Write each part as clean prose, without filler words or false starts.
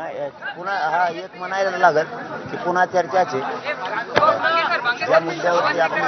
नाही पुन्हा हा एक म्हणायला लागत की पुन्हा चर्चाचे या मुद्द्यावरती आपली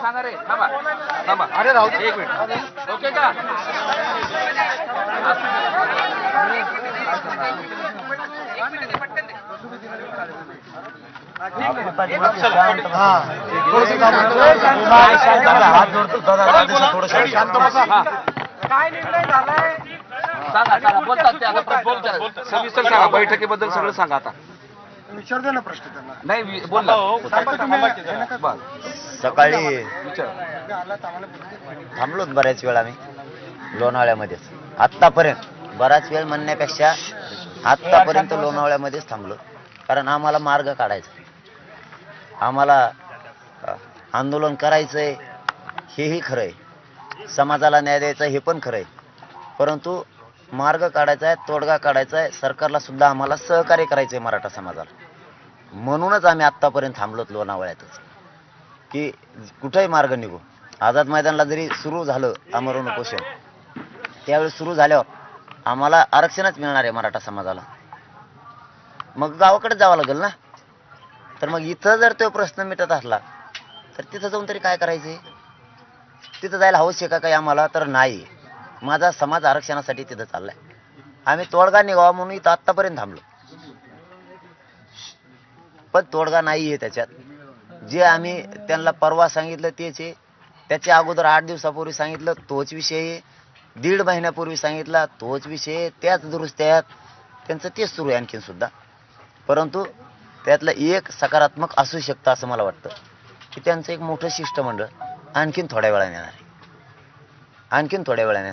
सांगा रे थांबा अरे राहू एक मिनिट ओके का काय निर्णय झालाय सांगा बोलतात ते आता सविस्तर सांगा बैठकीबद्दल सगळं सांगा आता विचार दे ना प्रश्न त्यांना नाही बोलला सकाळी विचार थांबलोच बऱ्याच वेळ आम्ही लोणावळ्यामध्येच आत्तापर्यंत बराच वेळ म्हणण्यापेक्षा आत्तापर्यंत लोणावळ्यामध्येच थांबलो कारण आम्हाला मार्ग काढायचा आम्हाला आंदोलन करायचंय हेही खरं आहे समाजाला न्याय द्यायचा हे पण खरं आहे परंतु मार्ग काढायचा आहे तोडगा काढायचा आहे सरकारला सुद्धा आम्हाला सहकार्य करायचं आहे मराठा समाजाला म्हणूनच आम्ही आत्तापर्यंत थांबलोत लोणावळ्यातच की कुठेही मार्ग निघू आझाद मैदानला जरी सुरू झालं आमरण उपोषण त्यावेळी सुरू झाल्यावर आम्हाला आरक्षणच मिळणार आहे मराठा समाजाला मग गावाकडे जावं लागेल ना तर मग इथं जर तो प्रश्न मिटत असला तर तिथं जाऊन तरी काय करायचे तिथं जायला हवंच का काही आम्हाला तर नाही माझा समाज आरक्षणासाठी तिथं चाललाय आम्ही तोडगा निघावा म्हणून इथं आत्तापर्यंत थांबलो पण तोडगा नाही आहे त्याच्यात जे आम्ही त्यांना परवा सांगितलं तेच आहे त्याच्या अगोदर 8 दिवसापूर्वी सांगितलं तोच विषय आहे 1.5 महिन्यापूर्वी सांगितला तोच विषय आहे त्याच दुरुस्त्यात त्यांचं तेच सुरू आहे आणखीन सुद्धा परंतु त्यातलं एक सकारात्मक असू शकतं असं मला वाटतं की त्यांचं एक मोठं शिष्टमंडळ आणखीन थोड्या वेळाने येणार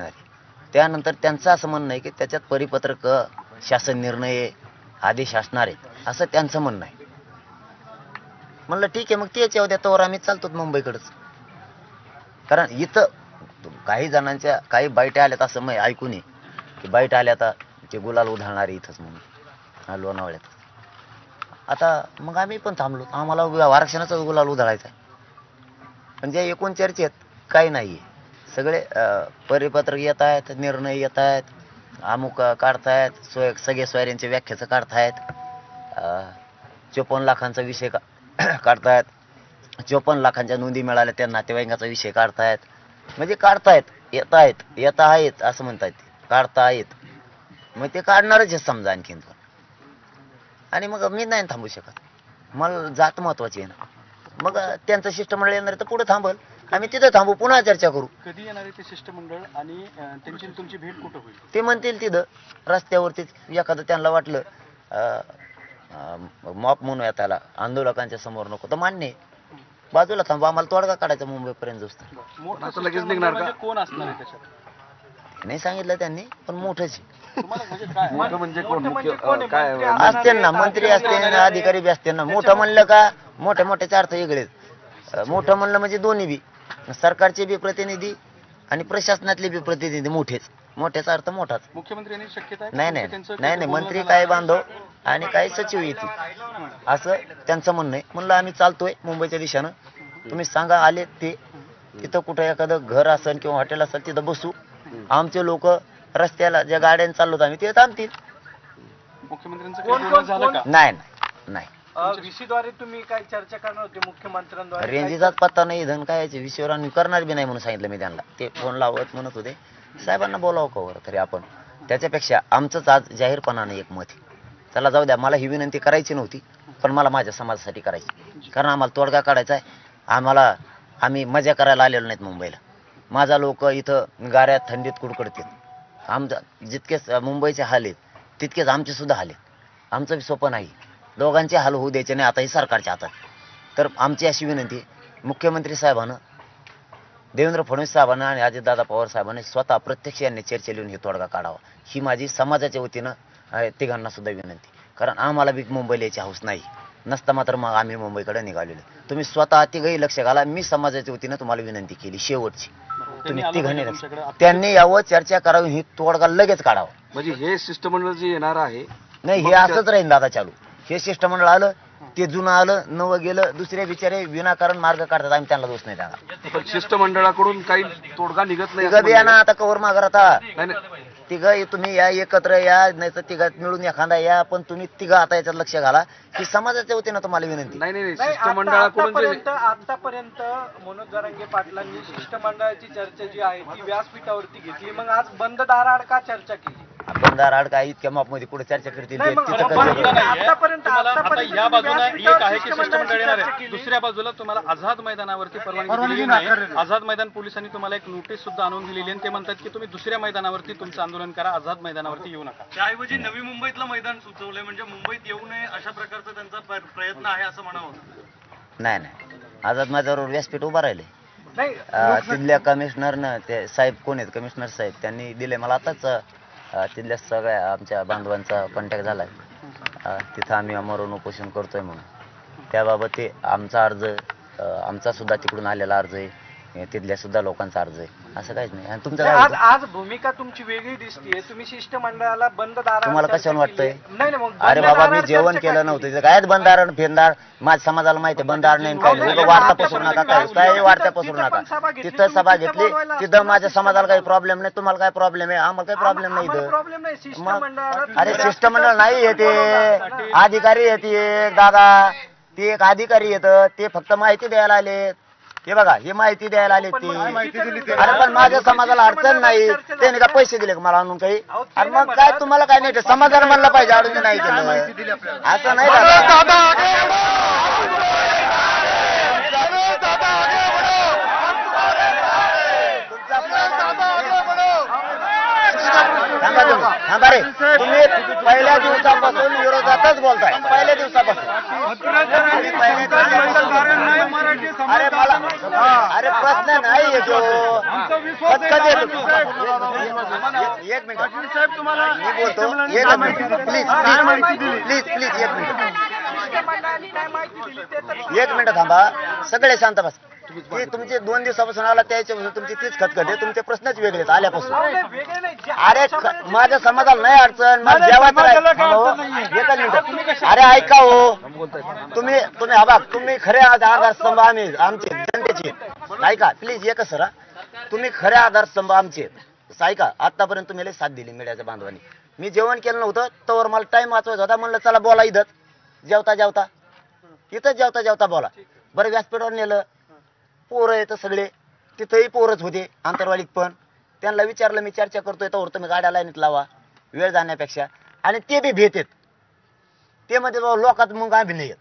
आहे त्यानंतर त्यांचं असं म्हणणं आहे की त्याच्यात परिपत्रक शासन निर्णय आदेश असणार आहेत असं त्यांचं म्हणणं आहे म्हणलं ठीक आहे मग तेच येऊ द्या तोवर आम्ही चालतो मुंबईकडेच कारण इथं काही जणांच्या काही बाईट आल्यात असं मग ऐकून ये की बाईट आल्या आता ते गुलाल उधळणार इथंच म्हणून लोणावळ्यात आता मग आम्ही पण थांबलो आम्हाला आरक्षणाचाच गुलाल उधळायचा पण जे एकूण चर्चेत काही नाही सगळे परिपत्रक येत आहेत निर्णय येत आहेत अमुक काढतायत सगळे सोयऱ्यांच्या व्याख्याचं काढतायत 54 लाखांचा विषय काढतायत 54 लाखांच्या नोंदी मिळाल्या त्या नातेवाईकांचा विषय काढतायत म्हणजे काढतायत येत आहेत असं म्हणतायत काढतायत मग ते काढणारच आहे समजा आणखीन आणि मग मी नाही थांबू शकत मला जात महत्वाची आहे ना मग त्यांचं शिष्टमंडळ येणार तर पुढे थांबल आम्ही तिथं थांबू पुन्हा चर्चा करू कधी येणार आहे ते शिष्टमंडळ आणि त्यांची तुमची भेट कुठं होईल ते म्हणतील तिथं रस्त्यावरती एखादं त्यांना वाटलं मॉप म्हणूया त्याला आंदोलकांच्या समोर नको तर मान्य आहे बाजूला थांबू आम्हाला तोडगा काढायचा मुंबईपर्यंत मोठं लगेच निघणार का कोण असणार आहे त्याच्यात नाही सांगितलं त्यांनी पण मोठंच काय असते ना मंत्री असते ना अधिकारी बी असते ना मोठं म्हणलं का मोठ्या मोठ्याचे अर्थ वेगळेच मोठं म्हणलं म्हणजे दोन्ही बी सरकारचे बी प्रतिनिधी आणि प्रशासनातले बी प्रतिनिधी मोठ्याचा अर्थ मोठाच मुख्यमंत्र्यांनी शक्यता नाही मंत्री काय बांधव आणि काही सचिव येतील असं त्यांचं म्हणणं आहे म्हणलं आम्ही चालतोय मुंबईच्या दिशेनं तुम्ही सांगा आले ते तिथं कुठं एखादं घर असेल किंवा हॉटेल असेल तिथं बसू आमचे लोक रस्त्याला ज्या गाड्याने चाललो आम्ही ते थांबतील मुख्यमंत्र्यांचं नाही व्हीसीद्वारे तुम्ही काय चर्चा करणार होते मुख्यमंत्र्यांद्वारे रेंजेचाच पत्ता नाही धन काय विषयावर आम्ही करणार बी नाही म्हणून सांगितलं मी त्यांना ते फोन लावत म्हणत होते साहेबांना बोलावं कवर तरी आपण त्याच्यापेक्षा आमचंच आज जाहीरपणानं एक मत आहे चला जाऊ द्या मला ही विनंती करायची नव्हती पण मला माझ्या समाजासाठी करायची कारण आम्हाला तोडगा काढायचा आहे आम्ही मजा करायला आलेलो नाहीत मुंबईला माझा लोक इथं गाऱ्यात थंडीत कुडकडतील आमचा जितकेच मुंबईचे हाल आहेत तितकेच आमचे सुद्धा हाल आहेत आमचं बी सोपं नाही दोघांचे हाल होऊ द्यायचे नाही आता हे सरकारच्या हातात तर आमची अशी विनंती मुख्यमंत्री साहेबांना देवेंद्र फडणवीस साहेबांना आणि अजितदादा पवार साहेबांनी स्वतः प्रत्यक्ष यांनी चर्चा लिहून हे तोडगा काढावा ही माझी समाजाच्या वतीनं तिघांना सुद्धा विनंती कारण आम्हाला बी मुंबईला यायची हौस नाही नसता मात्र मग आम्ही मुंबईकडे निघालेलो तुम्ही स्वतः तिघही लक्ष घाला मी समाजाच्या वतीनं तुम्हाला विनंती केली शेवटची तुम्ही तिघांनी त्यांनी यावं चर्चा करावी ही तोडगा लगेच काढावं म्हणजे हे शिष्टमंडळ जे येणार आहे नाही हे असंच राहील दादा चालू हे शिष्टमंडळ आलं ते जुनं आलं नवं गेलं, दुसरे बिचारे विनाकारण मार्ग काढतात, आम्ही त्यांना दोष नाही देणार. पण शिष्टमंडळाकडून काही तोडगा निघत नाही तिघं असं बिया ना म्हणणं आता कवर मागर आता आहे. नाही नाही. तिघं तुम्ही या एकत्र या, नाही तर तिघात मिळून एखादा या, पण तुम्ही तिघं आता याच्यात लक्ष घाला की समाजाच्या वतीनं तुम्हाला विनंती. नाही नाही नाही, नाही, शिष्टमंडळाकडून जे आतापर्यंत मनोज जरांगे पाटलांनी शिष्टमंडळाची चर्चा जी आहे ती व्यासपीठावरती घेतली, मग आज बंद दाराआड का चर्चा केली? बंदार आड काय इतक्या माप मध्ये कुठे चर्चा करतील नाही, ते? मग तिथं पण कसं मुद्दा होईल? नाहीये. तुम्हाला आता या बाजूला एक आहे की शिष्टमंडळ येणार चर्चा आहे, केली. दुसऱ्या बाजूला तुम्हाला आझाद मैदानावरती परवानगी दिलेली नाही. आझाद मैदान पोलिसांनी तुम्हाला एक नोटीस सुद्धा आणून दिलेली आणि ते म्हणतात की तुम्ही दुसऱ्या मैदानावरती तुमचं आंदोलन करा, आझाद मैदानावरती येऊ नका. त्याऐवजी नवी मुंबईतलं मैदान सुचवलंय, म्हणजे मुंबईत येऊ नये अशा प्रकारचा त्यांचा प्रयत्न आहे असं म्हणावं. नाही नाही, आझाद मैदानावर व्यासपीठ उभा राहिले. नाही, तिथल्या कमिशनरनं ते साहेब कोण आहेत कमिशनर साहेब, त्यांनी दिले मला आताच. तिथल्या सगळ्या आमच्या बांधवांचा कॉन्टॅक्ट झालाय. तिथं आम्ही अमरण उपोषण करतोय म्हणून. त्याबाबत ते आमचा अर्ज, आमचा सुद्धा तिकडून आलेला अर्ज आहे, तिथल्या सुद्धा लोकांचा अर्ज आहे, असं काहीच नाही. आणि तुमचं काय आज होतं? आज भूमिका तुमची वेगळी दिसतीये. तुम्ही शिष्टमंडळाला बंद दाराआड तुम्हाला चर्चा कशानं वाटतंय? केली. नाही नाही, मग अरे बंद बाबा, मी दाराआड जेवण चर्चा केलं का नव्हतं, केली? तिथं काय बंदारण फेंदार माझ्या समाजाला माहिती आहे. बंदार नाही काय नाही, उगाच वार्ता पसरू नका, काय वार्ता पसरू नका. तिथं सभा घेतली, तिथं माझ्या समाजाला काही प्रॉब्लेम नाही, तुम्हाला काय प्रॉब्लेम आहे? आम्हाला काही प्रॉब्लेम नाही आम्हाला इथं. प्रॉब्लेम नाही. मग शिष्टमंडळाला अरे शिष्टमंडळ नाही येते, अधिकारी येते दादा, ते एक अधिकारी येतं, ते फक्त माहिती द्यायला आले. हे बघा, हे माहिती द्यायला आले ती. अरे पण माझ्या समाजाला अडचण नाही, त्याने का पैसे दिले का मला आणून काही? अरे मग काय तुम्हाला काय नाही, समाजाला म्हणलं पाहिजे अडून मी नाही केलं असं नाही दादा. थांबा तुम्ही, थांबा रे. तुम्ही पहिल्या दिवसापासून विरोधातच बोलताय, पहिल्या दिवसापासून. तुम्ही पहिल्या दिवसापासून- अरे मला, अरे प्रश्न नाही येतो. कधी येतो? एक मिनिट मी बोलतो, एक minute please please please please एक मिनिट, शिष्टमंडळाने काय माहिती दिली ते तर एक मिनिट थांबा. सगळे शांत बस. की तुमचे 2 दिवसापासून आला त्याच्यापासून तुमची तीच खतखत आहे, तुमचे प्रश्नच वेगळे आहेत आल्यापासून. वेगळे नाही. अरे माझ्या समाजाला नाही अडचण, मला जेवायचं नाही. एकच मिनिट. अरे ऐका हो, तुम्ही हा बघ, तुम्ही खरे आधारस्तंभ आम्ही आमचे जनतेचे. ऐका प्लीज, एकच सर, तुम्ही खरे आधारस्तंभ आमचे आहेत. ऐका, आतापर्यंत तुम्ही लई साथ दिली मीडियाच्या बांधवांनी. मी जेवण केलं नव्हतं तोवर मला टाइम वाचवायचा होता, म्हणलं चला बोला इथंच, जेवता जेवता इथंच जेवता जेवता बोला. बरं व्यासपीठावर नेलं, पोरं येतं सगळे, तिथंही पोरच होते आंतरवालीत पण. त्यांना विचारलं मी चर्चा करतोय तर तुम्ही गाड्या लाईनीत लावा वेळ जाण्यापेक्षा, आणि ते बी भेटेत. ते म्हणजे बाबा लोकात मग आम्ही नाही येत,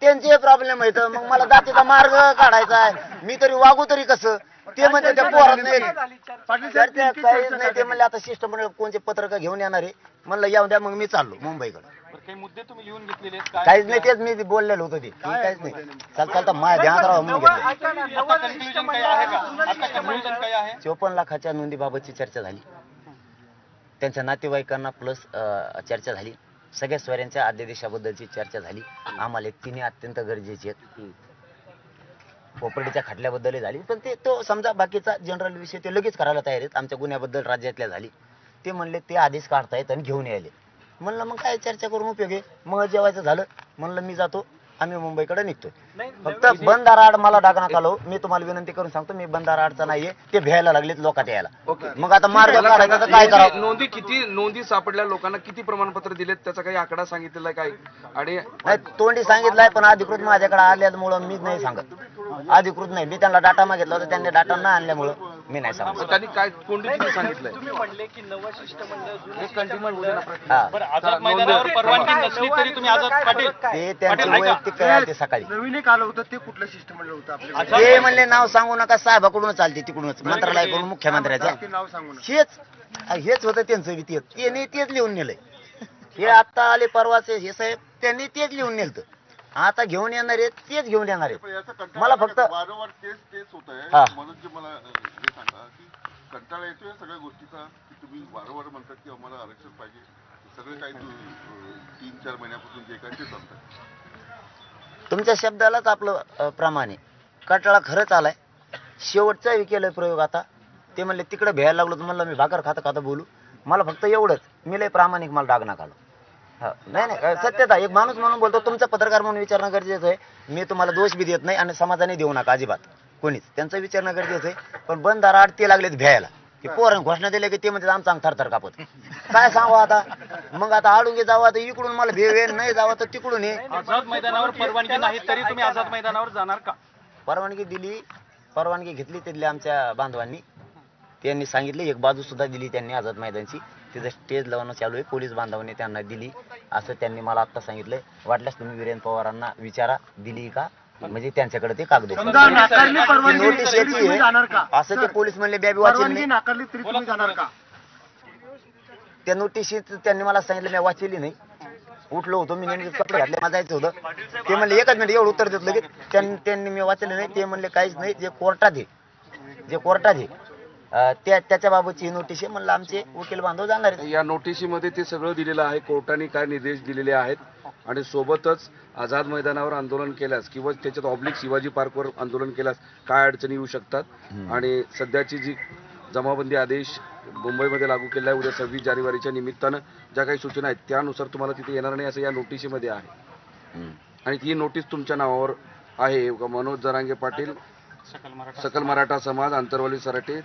त्यांचे प्रॉब्लेम आहेत. मग मला जातीचा मार्ग काढायचा आहे, मी तरी वागू तरी कसं? ते म्हणजे त्या पोरात नाही चर्चा काहीच नाही. ते म्हणले आता शिष्टमंडळ कोणते पत्रक घेऊन येणार आहे, म्हणलं येऊ द्या. मग मी चाललो मुंबईकडे. बरं, काही मुद्दे तुम्ही लिहून घेतलेले आहेत काय? काहीच नाही, तेच मी बोललेलो होतो ते काहीच नाही. चालता माझ्या ध्यानात राहा म्हणून घेतलं. आता कन्क्लुजन काही आहे का? आता कन्क्लुजन काही आहे? 54 लाखाच्या नोंदीबाबतची चर्चा झाली, त्यांच्या नातेवाईकांना प्लस चर्चा झाली, सगळ्या स्वऱ्यांच्या आद्यदेशाबद्दलची चर्चा झाली. आम्हाला तिन्ही अत्यंत गरजेचे आहेत. प्रॉपर्टीच्या खटल्याबद्दलही झाली, पण ते तो समजा बाकीचा जनरल विषय ते लगेच करायला तयार आहेत. आमच्या गुन्ह्याबद्दल राज्यातल्या झाली, ते म्हणले ते आदेश काढतायत आणि घेऊन यायले. म्हणलं मग काय चर्चा करून उपयोग आहे? मग जेवायचं झालं, म्हणलं मी जातो, आम्ही मुंबईकडे निघतोय. फक्त बंदाराड मला डाग नका लावू. मी तुम्हाला विनंती करून सांगतो, मी बंदाराडचा नाहीये, ते भ्यायला लागलेत लोकात यायला. ओके. मग आता मार्ग काढायचा तर काय करावं? नोंदी सापडल्या लोकांना किती प्रमाणपत्र दिलेत त्याचा काही आकडा सांगितलेला काय? आणि नाही, तोंडी सांगितलंय, पण अधिकृत माझ्याकडे आल्यामुळं मी नाही सांगत. अधिकृत नाही, मी त्यांना डाटा मागितला होता, त्यांनी डाटा न आणल्यामुळं मी नाही सांगत. त्यांनी काय कोणती किती सांगितलंय? तुम्ही म्हणले की नवं शिष्टमंडळ जुनं एक कंटिन्यू होऊ दे ना प्रश्न. हा, बरं, आझाद मैदानावर परवानगी नसली तरी तुम्ही आझाद पाटील ते त्यांचे पाटील, ऐका. वैयक्तिक काय आले ते सकाळी. नवीन एक आलं होतं ते कुठलं शिष्टमंडळ होतं आपल्या ते म्हणले नाव सांगू नका, साहेबाकडूनच चालते तिकडूनच, मंत्रालयाकडून मुख्यमंत्र्याचं. ते नाव सांगू नका. हेच होतं त्यांचं बी. त्यांनी तेच लिहून नेलंय. हे आता आले परवाचे हे साहेब, त्यांनी तेच लिहून नेलतं. आता घेऊन येणार आहेत, तेच घेऊन येणार आहेत. मला फक्त वारंवार तेच होत हा. आहे. म्हणून जे मला हे सांगा की कंटाळा येतोय सगळ्या गोष्टीचा, की तुम्ही वारंवार म्हणतात की आम्हाला आरक्षण पाहिजे. सगळं काही 3-4 महिन्यापासून जे काय ते चालतंय. तुमच्या शब्दालाच आपलं प्रमाण आहे. कटाळा खरंच आलाय. शेवटचाही केलंय प्रयोग आता. ते म्हणले तिकडे भ्यायला लागलो, तर म्हणलं मी भाकर खाता खाता बोलू. मला फक्त एवढंच, मी लय प्रामाणिक, मला डाग नका लावू. हा, नाही नाही सत्यता एक माणूस म्हणून बोलतो, तुमचा पत्रकार म्हणून विचारणं गरजेचं आहे. मी तुम्हाला दोष बी देत नाही आणि समाजाने देऊ नका अजिबात कोणीच, त्यांचं विचारणं गरजेचं आहे. पण बंद दाराआड ते लागलेत भ्यायला की पोरण घोषणा दिल्या की ते म्हणजे आमचा अंग थरथर कापत. काय सांगू आता, मग आता आडून जावं तर इकडून मला भेव आहे, नाही जावं तर तिकडून ये. आझाद मैदानावर परवानगी नाही तरी तुम्ही आझाद मैदानावर जाणार का? परवानगी दिली, परवानगी घेतली तिथल्या आमच्या बांधवांनी, त्यांनी सांगितले. एक बाजू सुद्धा दिली त्यांनी आझाद मैदानची, तिथं स्टेज लावणं चालू आहे, पोलीस बांधवांनी त्यांना दिली असं त्यांनी मला आता सांगितलंय. वाटल्यास तुम्ही वीरेंद्र पवारांना विचारा दिली का, म्हणजे त्यांच्याकडे ते कागद आहेत. समजा नाकारली परवानगी नोटीस तरी याची तुम्ही आहे जाणार का? असं ते पोलीस म्हणले, बॅबी वाचली परवानगी नाही. नाकारली तरी तुम्ही जाणार का? त्या नोटीशीत त्यांनी मला सांगितलं, मी वाचली नाही. उठलो होतो मी, नेमके कपडे घातले, मला जायचं होतं. ते म्हणले एकच मिनिट, एवढं उत्तर देतलं की त्यांनी मी वाचले नाही. ते म्हणले काहीच नाही, जे कोर्टात आहे त्याच्या बाबतची ही नोटीस आहे. म्हणलं आमचे वकील बांधव जाणार आहेत. या नोटिशीमध्ये ते सगळं दिलेलं आहे, कोर्टाने काय निर्देश दिलेले आहेत आणि सोबतच आझाद मैदानावर आंदोलन केल्यास किंवा त्याच्यात ऑब्लिक शिवाजी पार्कवर आंदोलन केल्यास काय अडचणी येऊ शकतात आणि सध्याची जी जमाबंदी आदेश मुंबईमध्ये लागू केला आहे उद्या 26 जानेवारीच्या निमित्तानं ज्या काही सूचना आहेत त्यानुसार तुम्हाला तिथे येणार नाही असं या नोटिशीमध्ये आहे. आणि ती नोटीस तुमच्या नावावर आहे. मनोज जरांगे पाटील, सकल मराठा समाज, आंतरवाली सराटे